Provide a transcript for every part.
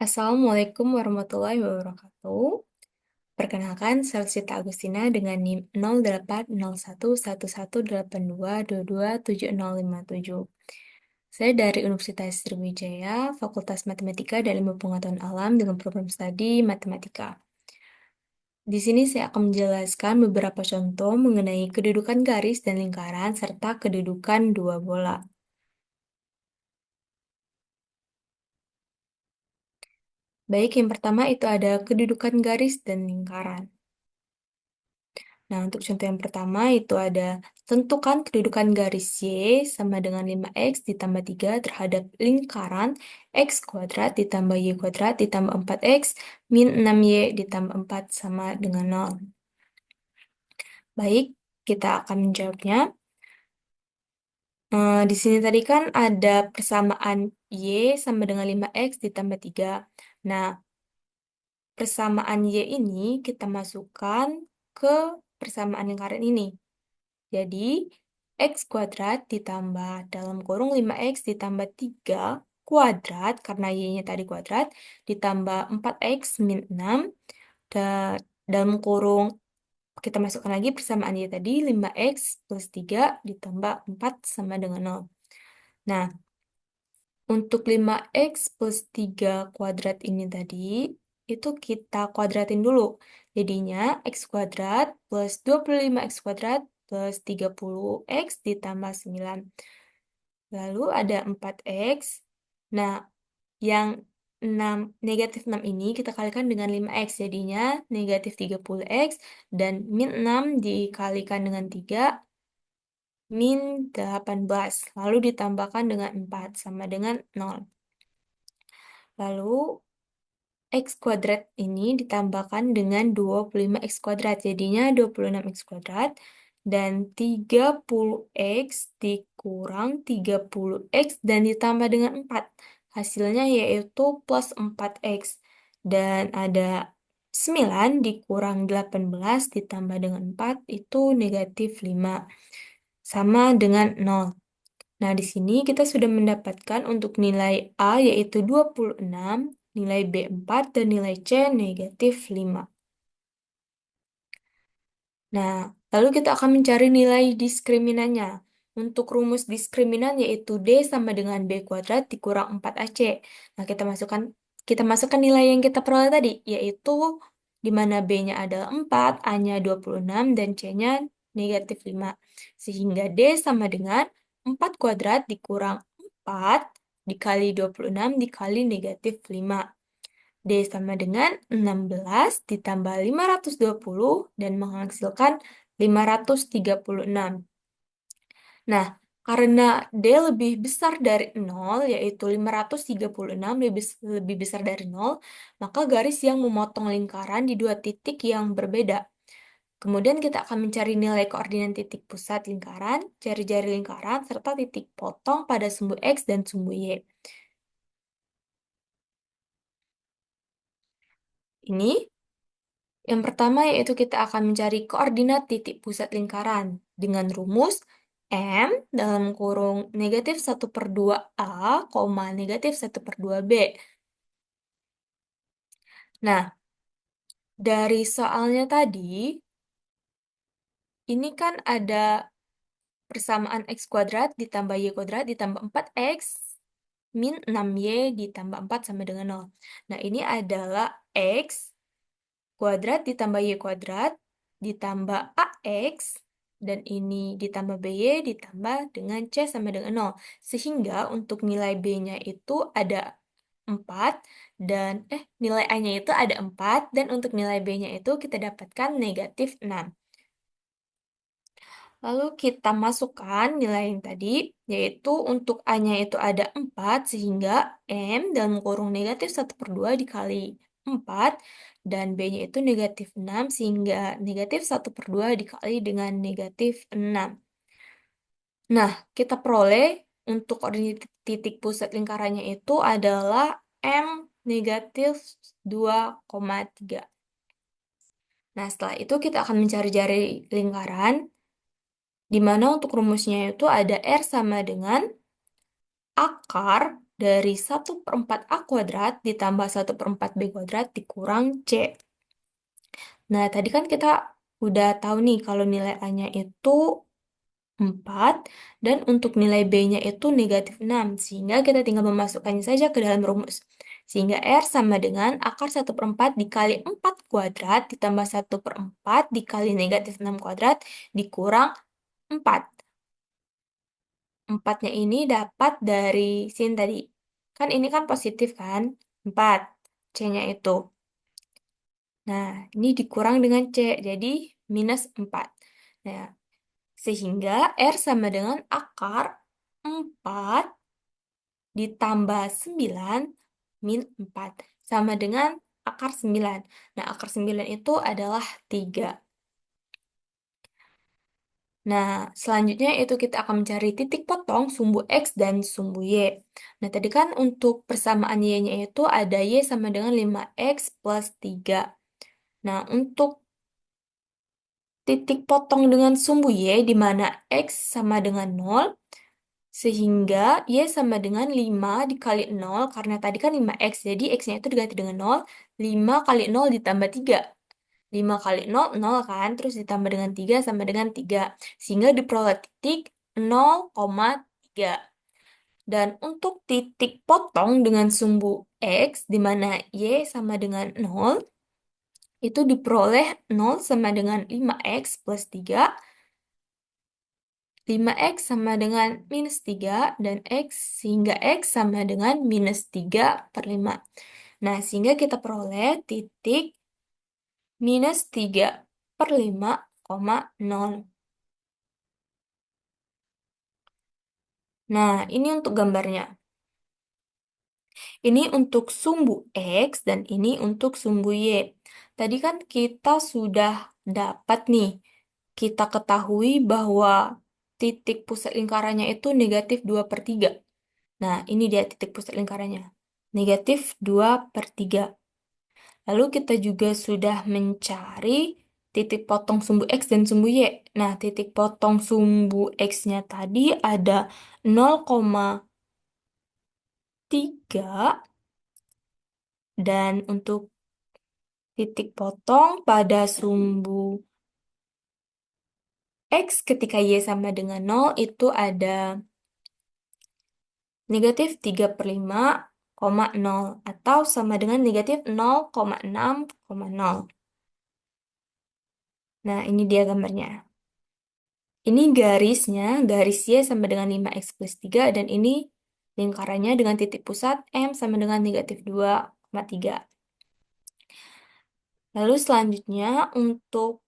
Assalamualaikum warahmatullahi wabarakatuh. Perkenalkan, saya Sita Agustina dengan NIM 08011182227057. Saya dari Universitas Sriwijaya, Fakultas Matematika dan Ilmu Pengetahuan Alam dengan program studi Matematika. Di sini saya akan menjelaskan beberapa contoh mengenai kedudukan garis dan lingkaran serta kedudukan dua bola. Baik, yang pertama itu ada kedudukan garis dan lingkaran. Nah, untuk contoh yang pertama itu ada tentukan kedudukan garis Y sama dengan 5X ditambah 3 terhadap lingkaran X kuadrat ditambah Y kuadrat ditambah 4X min 6Y ditambah 4 sama dengan 0. Baik, kita akan menjawabnya. Di sini tadi kan ada persamaan Y sama dengan 5X ditambah 3. Nah, persamaan Y ini kita masukkan ke persamaan lingkaran ini. Jadi, X kuadrat ditambah dalam kurung 5X ditambah 3 kuadrat, karena Y-nya tadi kuadrat, ditambah 4X min 6, dan dalam kurung kita masukkan lagi persamaan Y tadi, 5X plus 3 ditambah 4 sama dengan 0. Nah, untuk 5X plus 3 kuadrat ini tadi, itu kita kuadratin dulu. Jadinya X kuadrat plus 25X kuadrat plus 30X ditambah 9. Lalu ada 4X. Nah, yang 6, negatif 6 ini kita kalikan dengan 5X. Jadinya negatif 30X dan min 6 dikalikan dengan 3, min 18. Lalu ditambahkan dengan 4 sama dengan 0. Lalu X kuadrat ini ditambahkan dengan 25X kuadrat. Jadinya 26X kuadrat. Dan 30X dikurang 30X dan ditambah dengan 4. Hasilnya yaitu plus 4X. Dan ada 9 dikurang 18 ditambah dengan 4 itu negatif 5. Sama dengan 0. Nah, di sini kita sudah mendapatkan untuk nilai A yaitu 26, nilai B 4, dan nilai C negatif 5. Nah, lalu kita akan mencari nilai diskriminannya. Untuk rumus diskriminan yaitu D sama dengan B kuadrat dikurang 4AC. Nah, kita masukkan nilai yang kita peroleh tadi, yaitu di mana B-nya adalah 4, A-nya 26, dan C-nya negatif 5. Sehingga D sama dengan 4 kuadrat dikurang 4 dikali 26 dikali negatif 5. D sama dengan 16 ditambah 520 dan menghasilkan 536. Nah, karena D lebih besar dari 0, yaitu 536 lebih besar dari 0, maka garis yang memotong lingkaran di dua titik yang berbeda. Kemudian kita akan mencari nilai koordinat titik pusat lingkaran, jari-jari lingkaran, serta titik potong pada sumbu X dan sumbu Y. Ini yang pertama yaitu kita akan mencari koordinat titik pusat lingkaran dengan rumus M dalam kurung negatif 1/2A, negatif 1/2B. Nah, dari soalnya tadi, ini kan ada persamaan X kuadrat ditambah Y kuadrat ditambah 4X min 6Y ditambah 4 sama dengan 0. Nah, ini adalah X kuadrat ditambah Y kuadrat ditambah AX dan ini ditambah BY ditambah dengan C sama dengan 0. Sehingga untuk nilai B-nya itu ada 4 dan nilai A-nya itu ada 4 dan untuk nilai B-nya itu kita dapatkan negatif 6. Lalu kita masukkan nilai yang tadi, yaitu untuk A-nya itu ada 4, sehingga M dalam kurung negatif 1/2 dikali 4, dan B-nya itu negatif 6, sehingga negatif 1/2 dikali dengan negatif 6. Nah, kita peroleh untuk koordinat titik pusat lingkarannya itu adalah M negatif 2,3. Nah, setelah itu kita akan mencari jari lingkaran, di mana untuk rumusnya itu ada R sama dengan akar dari 1/4 A kuadrat ditambah 1/4 B kuadrat dikurang C. Nah, tadi kan kita udah tahu nih kalau nilai A-nya itu 4 dan untuk nilai B-nya itu -6. Sehingga kita tinggal memasukkannya saja ke dalam rumus. Sehingga R sama dengan akar 1/4 dikali 4 kuadrat ditambah 1/4 dikali -6 kuadrat dikurang 4. 4-nya ini dapat dari sini tadi. Kan ini kan positif kan? 4. C-nya itu. Nah, ini dikurang dengan C, jadi -4. Nah, sehingga R sama dengan akar 4 ditambah 9 min 4. Sama dengan akar 9. Nah, akar 9 itu adalah 3. Nah, selanjutnya itu kita akan mencari titik potong sumbu X dan sumbu Y. Nah, tadi kan untuk persamaan Y-nya itu ada Y sama dengan 5X plus 3. Nah, untuk titik potong dengan sumbu Y di mana X sama dengan 0, sehingga Y sama dengan 5 dikali 0, karena tadi kan 5X, jadi X-nya itu diganti dengan 0, 5 kali 0 ditambah 3. 5 kali 0, 0 kan, terus ditambah dengan 3 sama dengan 3. Sehingga diperoleh titik 0,3. Dan untuk titik potong dengan sumbu X, di mana Y sama dengan 0, itu diperoleh 0 sama dengan 5X plus 3, 5X sama dengan -3, dan X sehingga X sama dengan -3/5. Nah, sehingga kita peroleh titik -3/5,0. Nah, ini untuk gambarnya. Ini untuk sumbu X dan ini untuk sumbu Y. Tadi kan kita sudah dapat nih, kita ketahui bahwa titik pusat lingkarannya itu -2/3. Nah, ini dia titik pusat lingkarannya. -2/3. Lalu kita juga sudah mencari titik potong sumbu X dan sumbu Y. Nah, titik potong sumbu X-nya tadi ada 0,3 dan untuk titik potong pada sumbu X ketika Y sama dengan 0 itu ada -3/5,0 atau sama dengan -0,6,0. Nah, ini dia gambarnya. Ini garisnya, garis Y sama dengan 5X plus 3, dan ini lingkarannya dengan titik pusat M sama dengan -2,3. Lalu selanjutnya untuk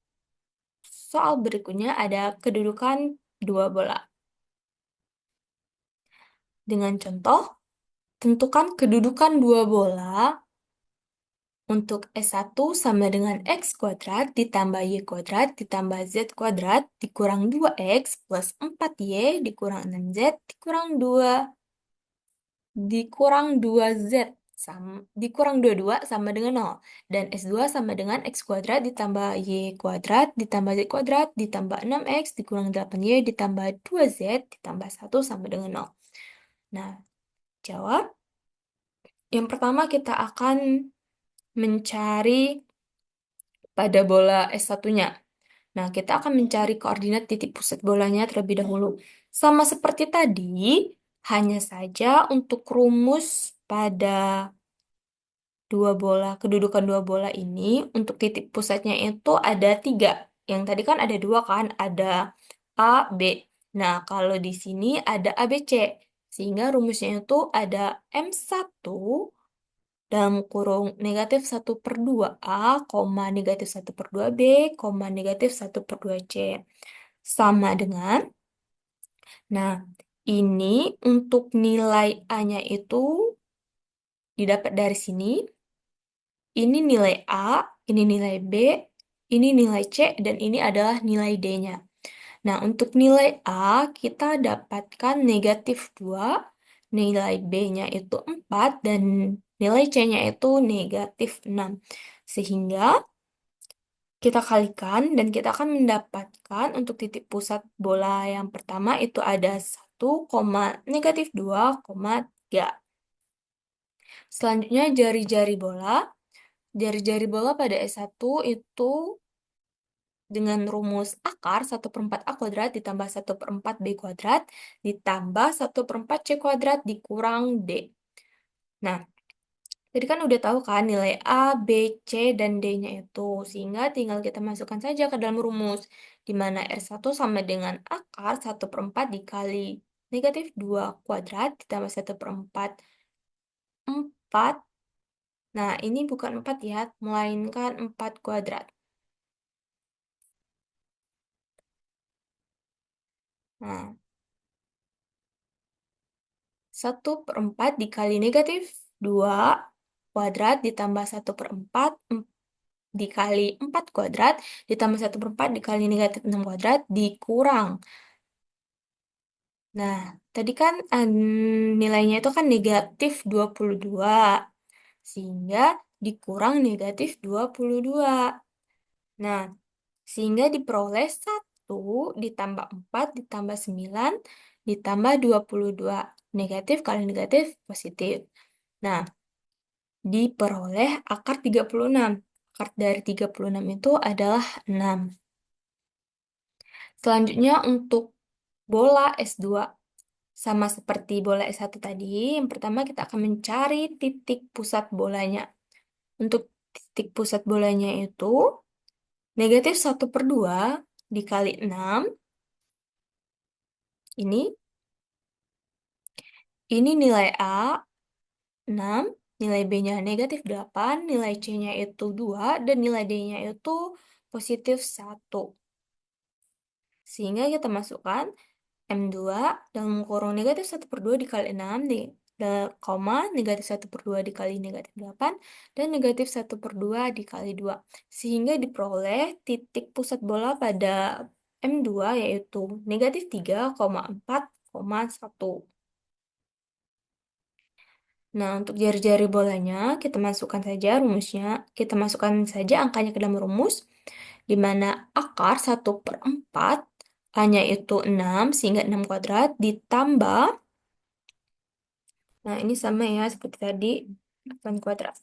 soal berikutnya ada kedudukan dua bola. Dengan contoh, tentukan kedudukan dua bola untuk S1 sama dengan X kuadrat ditambah Y kuadrat ditambah Z kuadrat dikurang 2X plus 4Y dikurang 6Z dikurang 2Z sama dikurang 22 sama dengan 0. Dan S2 sama dengan X kuadrat ditambah Y kuadrat ditambah Z kuadrat ditambah 6X dikurang 8Y ditambah 2Z ditambah 1 sama dengan 0. Nah, jawab. Yang pertama kita akan mencari pada bola S1-nya. Nah, kita akan mencari koordinat titik pusat bolanya terlebih dahulu. Sama seperti tadi, hanya saja untuk rumus pada dua bola, kedudukan dua bola ini, untuk titik pusatnya itu ada 3. Yang tadi kan ada 2 kan, ada A, B. Nah, kalau di sini ada A, B, C. Sehingga rumusnya itu ada M1 dalam kurung -1/2A, -1/2B, -1/2C. Sama dengan, nah, ini untuk nilai A-nya itu didapat dari sini. Ini nilai A, ini nilai B, ini nilai C, dan ini adalah nilai D-nya. Nah, untuk nilai A, kita dapatkan -2, nilai B-nya itu 4, dan nilai C-nya itu -6. Sehingga kita kalikan, dan kita akan mendapatkan untuk titik pusat bola yang pertama itu ada 1, -2,3. Selanjutnya jari-jari bola. Jari-jari bola pada S1 itu dengan rumus akar 1/4 A kuadrat ditambah 1/4 B kuadrat ditambah 1/4 C kuadrat dikurang D. Nah, tadi kan udah tahu kan nilai A, B, C, dan D-nya itu. Sehingga tinggal kita masukkan saja ke dalam rumus. Di mana R1 sama dengan akar 1/4 dikali negatif 2 kuadrat ditambah 1/4 4. Nah, ini bukan 4 ya, melainkan 4 kuadrat. Nah, 1/4 dikali negatif 2 kuadrat ditambah 1/4 dikali 4 kuadrat ditambah 1/4 dikali negatif 6 kuadrat dikurang. Nah, tadi kan nilainya itu kan negatif 22. Sehingga dikurang negatif 22. Nah, sehingga diperoleh 1 ditambah 4 ditambah 9 ditambah 22. Negatif kali negatif positif. Nah, diperoleh akar 36. Akar dari 36 itu adalah 6. Selanjutnya untuk bola S2. Sama seperti bola S1 tadi, yang pertama kita akan mencari titik pusat bolanya. Untuk titik pusat bolanya itu negatif 1/2 dikali 6. Ini nilai A, 6. Nilai B-nya negatif 8. Nilai C-nya itu 2. Dan nilai D-nya itu positif 1. Sehingga kita masukkan M2 dalam kurung negatif 1/2 dikali 6 koma negatif 1/2 dikali negatif 8 dan negatif 1/2 dikali 2. Sehingga diperoleh titik pusat bola pada M2 yaitu negatif 3,4,1. Nah, untuk jari-jari bolanya, kita masukkan saja rumusnya. Kita masukkan saja angkanya ke dalam rumus, di mana akar 1/4 A-nya itu 6, sehingga 6 kuadrat, ditambah, nah ini sama ya, seperti tadi, 8 kuadrat.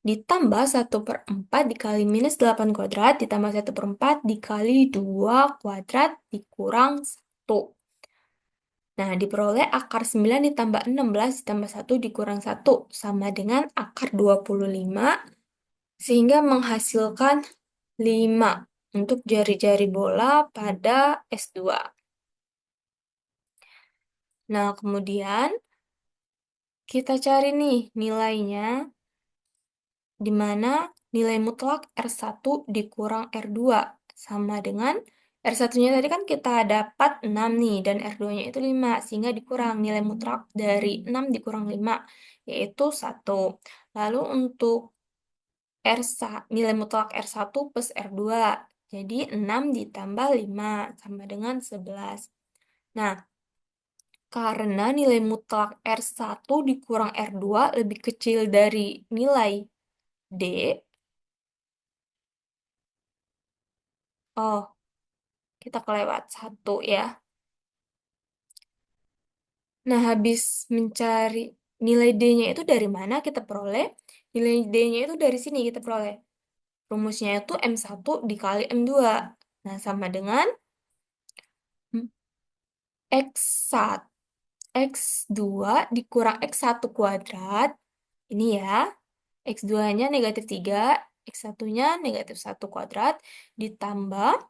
Ditambah 1/4 dikali minus 8 kuadrat, ditambah 1/4 dikali 2 kuadrat, dikurang 1. Nah, diperoleh akar 9 ditambah 16 ditambah 1 dikurang 1 sama dengan akar 25 sehingga menghasilkan 5 untuk jari-jari bola pada S2. Nah, kemudian kita cari nih nilainya di mana nilai mutlak R1 dikurang R2 sama dengan R1-nya tadi kan kita dapat 6 nih, dan R2-nya itu 5, sehingga dikurang nilai mutlak dari 6 dikurang 5, yaitu 1. Lalu untuk nilai mutlak R1 plus R2, jadi 6 ditambah 5, sama dengan 11. Nah, karena nilai mutlak R1 dikurang R2 lebih kecil dari nilai D, oh, kita kelewat 1 ya. Nah, habis mencari nilai D-nya itu dari mana kita peroleh? Nilai D-nya itu dari sini kita peroleh. Rumusnya itu M1 dikali M2. Nah, sama dengan X1, X2 dikurang X1 kuadrat. Ini ya, X2-nya negatif 3, X1-nya negatif 1 kuadrat, ditambah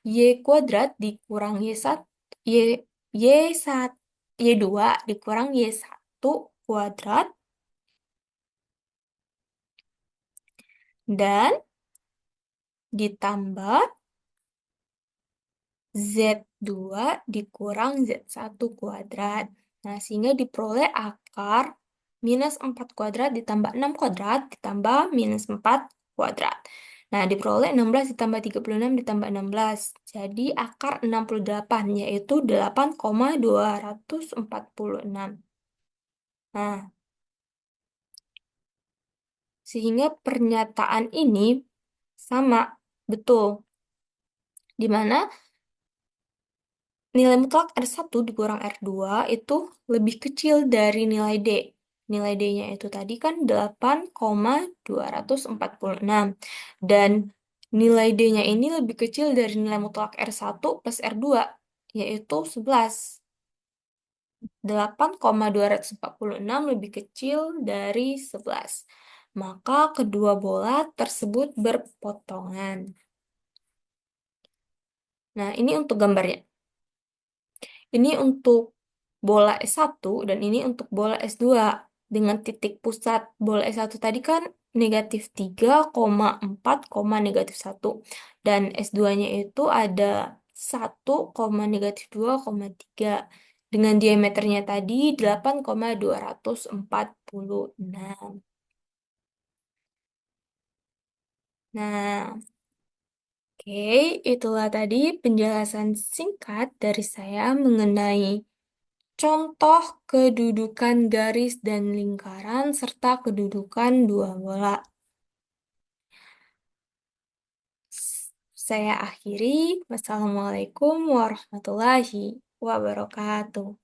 Y kuadrat dikurang Y1, Y1, Y2 dikurang Y1 kuadrat, dan ditambah Z2 dikurang Z1 kuadrat. Nah, sehingga diperoleh akar minus 4 kuadrat ditambah 6 kuadrat ditambah minus 4 kuadrat. Nah, diperoleh 16 ditambah 36 ditambah 16. Jadi akar 68, yaitu 8,246. Nah, sehingga pernyataan ini sama, betul. Di mana nilai mutlak R1 dikurang R2 itu lebih kecil dari nilai D. Nilai D-nya itu tadi kan 8,246. Dan nilai D-nya ini lebih kecil dari nilai mutlak R1 plus R2, yaitu 11. 8,246 lebih kecil dari 11. Maka kedua bola tersebut berpotongan. Nah, ini untuk gambarnya. Ini untuk bola S1 dan ini untuk bola S2. Dengan titik pusat bola S1 tadi kan negatif 3,4, negatif 1. Dan S2-nya itu ada 1,-2,3. Dengan diameternya tadi 8,246. Nah, oke, itulah tadi penjelasan singkat dari saya mengenai contoh kedudukan garis dan lingkaran serta kedudukan dua bola. Saya akhiri. Wassalamualaikum warahmatullahi wabarakatuh.